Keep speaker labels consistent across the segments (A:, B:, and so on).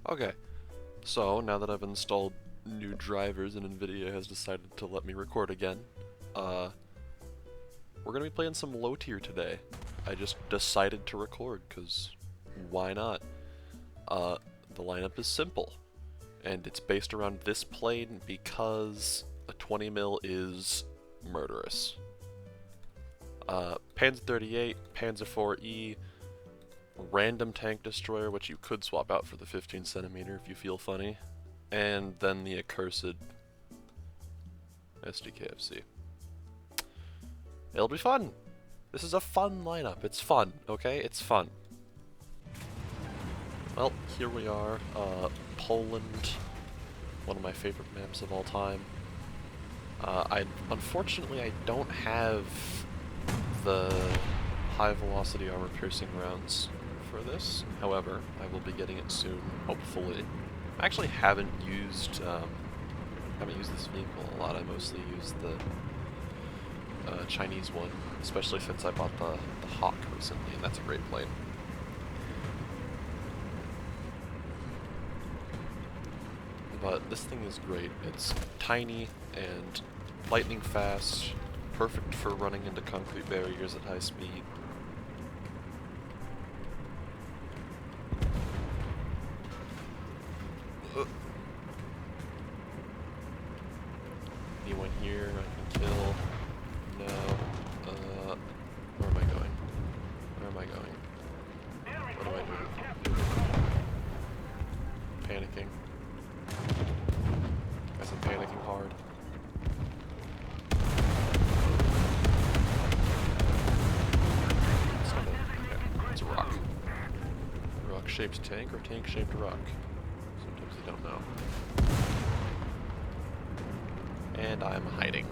A: Okay, so now that I've installed new drivers and NVIDIA has decided to let me record again, uh, we're gonna be playing some low tier today. I just decided to record, cause why not? Uh, the lineup is simple, and it's based around this plane because a 20 mil is murderous. Panzer 38, Panzer 4E, random tank destroyer, which you could swap out for the 15 centimeter if you feel funny, and then the accursed SDKFC. It'll be fun. This is a fun lineup. It's fun, okay? It's fun. Well, here we are, Poland, one of my favorite maps of all time. Unfortunately, I don't have the high velocity armor piercing rounds for this. However, I will be getting it soon, hopefully. I actually haven't used this vehicle a lot. I mostly use the Chinese one, especially since I bought the Hawk recently, and that's a great plane. But this thing is great. It's tiny and lightning fast, perfect for running into concrete barriers at high speed. Anyone here I can kill? No. Where am I going? Where am I going? What do I do? Panicking. Guess I'm panicking hard. It's not okay. It's a rock. Rock-shaped tank or tank-shaped rock? Sometimes you don't know. And I'm hiding.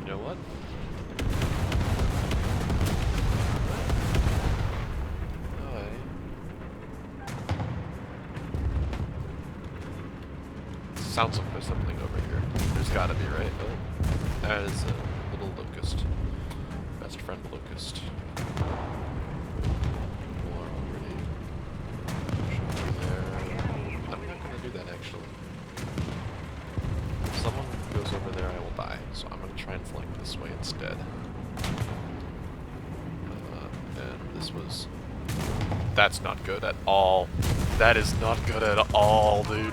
A: You know what? Sounds like there's something over here. There's gotta be, right? Oh, that is a little locust. Best friend locust. People are already shooting there. I'm not gonna do that actually. If someone goes over there, I will die. So I'm gonna try and flank this way instead. And this was... That's not good at all. That is not good at all, dude.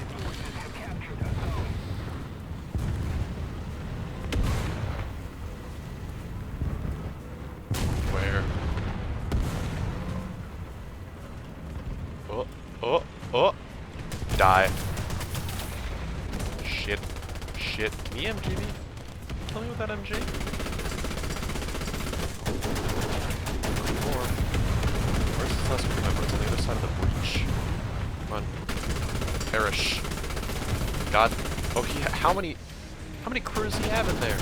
A: Oh! Die. Shit. Shit. Can you MG me? Kill me with that MG? Or... Where's this last group member? It's on the other side of the breach. Come on. Perish. God. Oh, how many crews do you have in there?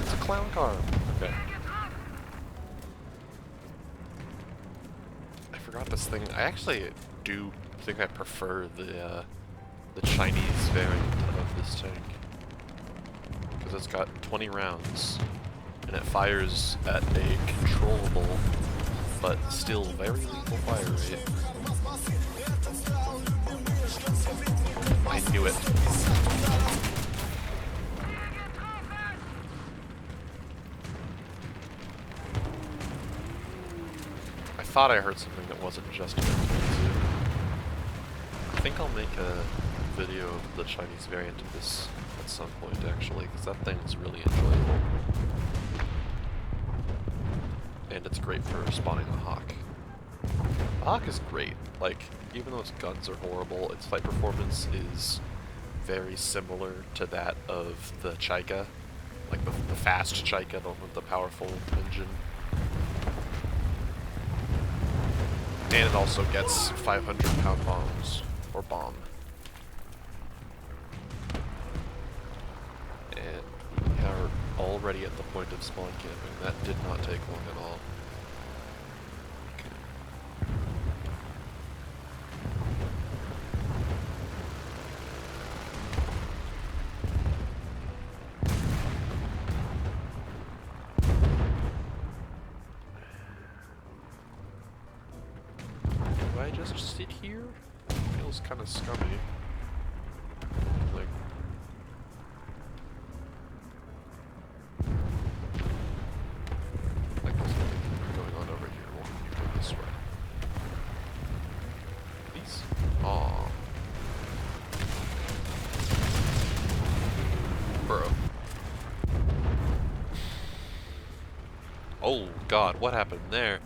A: It's a clown car. Okay. I forgot this thing. I actually do think I prefer the Chinese variant of this tank, because it's got 20 rounds and it fires at a controllable but still very lethal fire rate. I knew it. I thought I heard something that wasn't just an MK2. I think I'll make a video of the Chinese variant of this at some point, actually, because that thing is really enjoyable. And it's great for spawning the Hawk. The Hawk is great. Like, even though its guns are horrible, its fight performance is very similar to that of the Chaika. Like, the fast Chaika, the one with the powerful engine. And it also gets 500-pound bombs. Or bomb. And we are already at the point of spawn camping. That did not take long at all. it here? Feels kind of scummy. Like, there's nothing going on over here. We'll go this way. Please? Aww. Bro. Oh god, what happened there?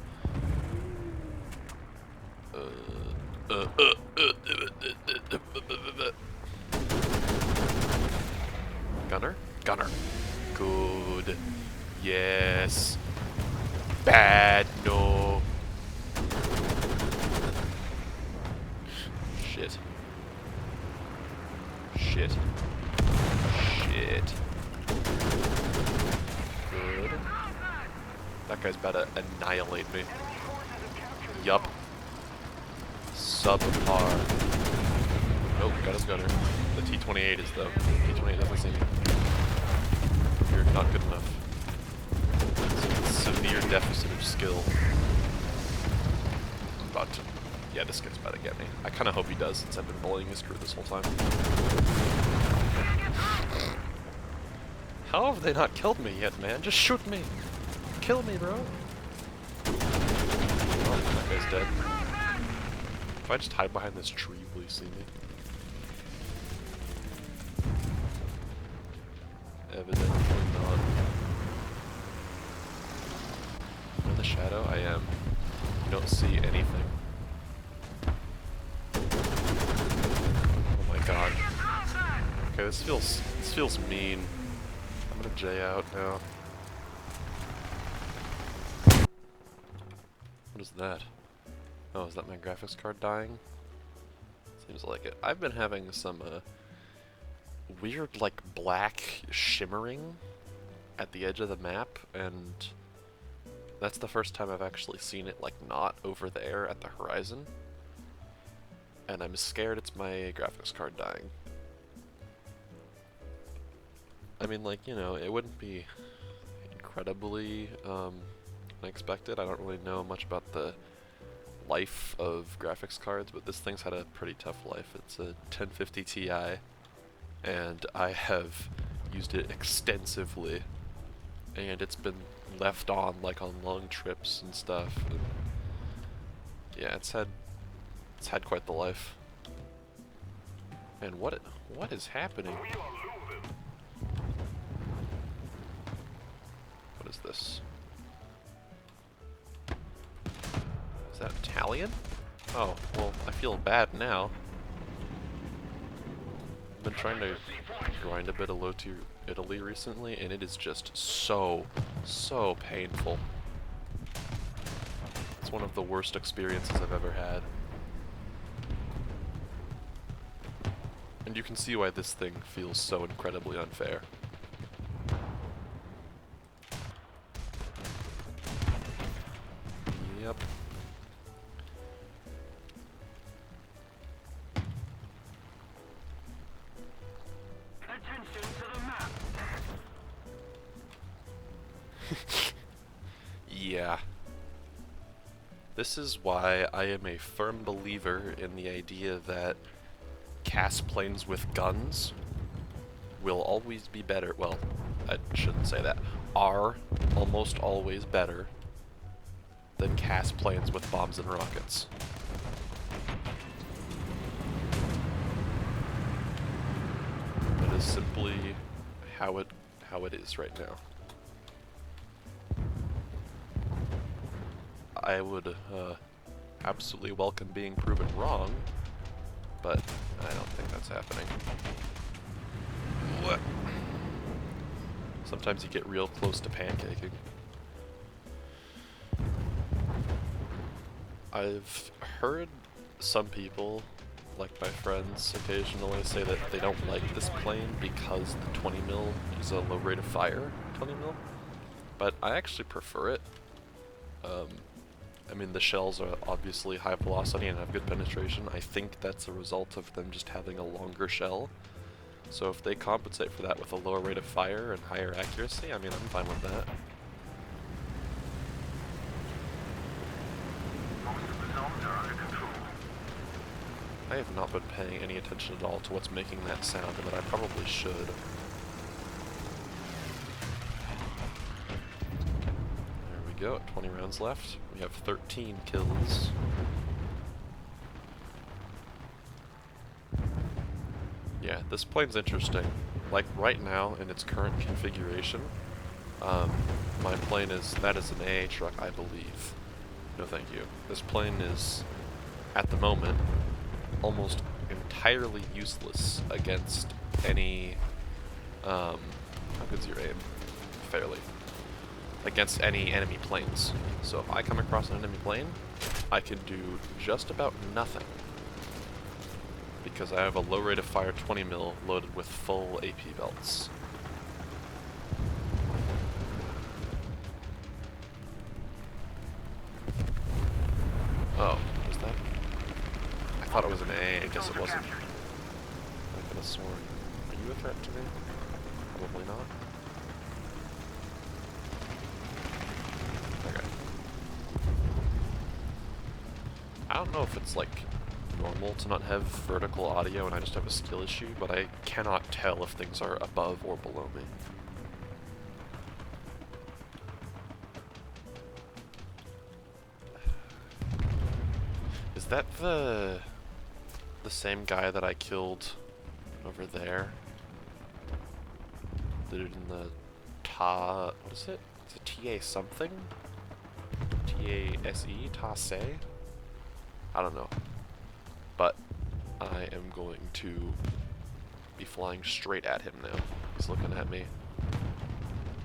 A: Gunner? Gunner. Good. Yes. Bad. No. Shit. Shit. Shit. Good. That guy's about to annihilate me. Yup. Subpar. Nope, got his gunner. The T-28 is though. T-28 doesn't see me. You're not good enough. It's a severe deficit of skill. I'm about to... Yeah, this guy's about to get me. I kind of hope he does, since I've been bullying his crew this whole time. How have they not killed me yet, man? Just shoot me! Kill me, bro! Oh, that guy's dead. If I just hide behind this tree, will you see me? Evidently not. I'm in the shadow? I am. You don't see anything. Oh my god. Okay, this feels mean. I'm gonna J out now. What is that? Oh, is that my graphics card dying? Seems like it. I've been having some weird, like, black shimmering at the edge of the map, and that's the first time I've actually seen it, like, not over there at the horizon. And I'm scared it's my graphics card dying. I mean, like, you know, it wouldn't be incredibly unexpected. I don't really know much about the life of graphics cards, but this thing's had a pretty tough life. It's a 1050 Ti, and I have used it extensively, and it's been left on, like, on long trips and stuff. And yeah, it's had quite the life. And what is happening? What is this? Is that Italian? Oh, well, I feel bad now. I've been trying to grind a bit of low-tier Italy recently, and it is just so painful. It's one of the worst experiences I've ever had. And you can see why this thing feels so incredibly unfair. Yep.
B: Attention to the map.
A: Yeah. This is why I am a firm believer in the idea that CAS planes with guns will always be better. Well, I shouldn't say that. Are almost always better than CAS planes with bombs and rockets. That is simply how it is right now. I would absolutely welcome being proven wrong, but I don't think that's happening. What? Sometimes you get real close to pancaking. I've heard some people, like my friends, occasionally say that they don't like this plane because the 20 mil is a low rate of fire 20 mil, but I actually prefer it. I mean, the shells are obviously high velocity and have good penetration. I think that's a result of them just having a longer shell. So if they compensate for that with a lower rate of fire and higher accuracy, I mean, I'm fine with that.
B: Most of the zones are under control.
A: I have not been paying any attention at all to what's making that sound, but I probably should. There we go, 20 rounds left. We have 13 kills. Yeah, this plane's interesting. Like, right now, in its current configuration, my plane is an AA truck, I believe. No thank you. This plane is, at the moment, almost entirely useless against any, how good's your aim? Fairly. Against any enemy planes. So if I come across an enemy plane, I can do just about nothing. Because I have a low rate of fire 20 mil loaded with full AP belts. Oh, was that? I thought it was an A, I guess it wasn't. I could have sworn. Are you a threat to me? Probably not. Okay. I don't know if it's like normal to not have vertical audio and I just have a skill issue, but I cannot tell if things are above or below me. Is that the same guy that I killed over there? The dude in the what is it? Is it TA something? TASE? TASE? I don't know. But I am going to be flying straight at him now. He's looking at me.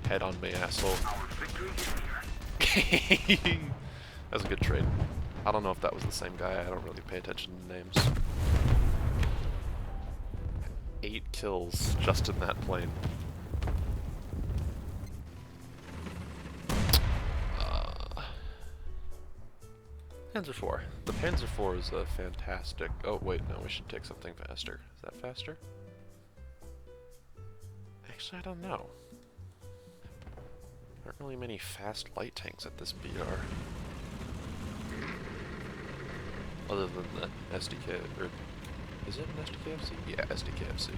A: Head on me, asshole. That's a good trade. I don't know if that was the same guy. I don't really pay attention to names. 8 kills just in that plane. Panzer IV. The Panzer IV is a fantastic... Oh, wait, no, we should take something faster. Is that faster? Actually, I don't know. There aren't really many fast light tanks at this BR. Other than the SDK... or... Is it an SDKFC? Yeah, SDKFC.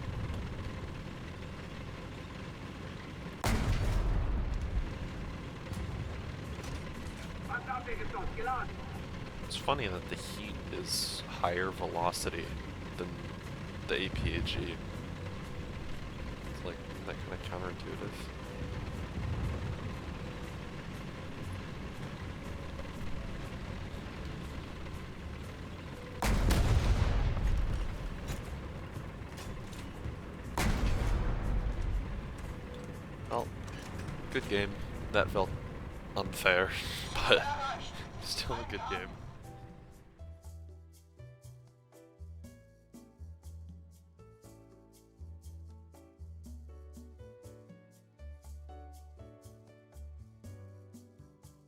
A: It's funny that the heat is higher velocity than the APAG. It's like, isn't that kind of counterintuitive? Well, good game. That felt unfair, but still a good game.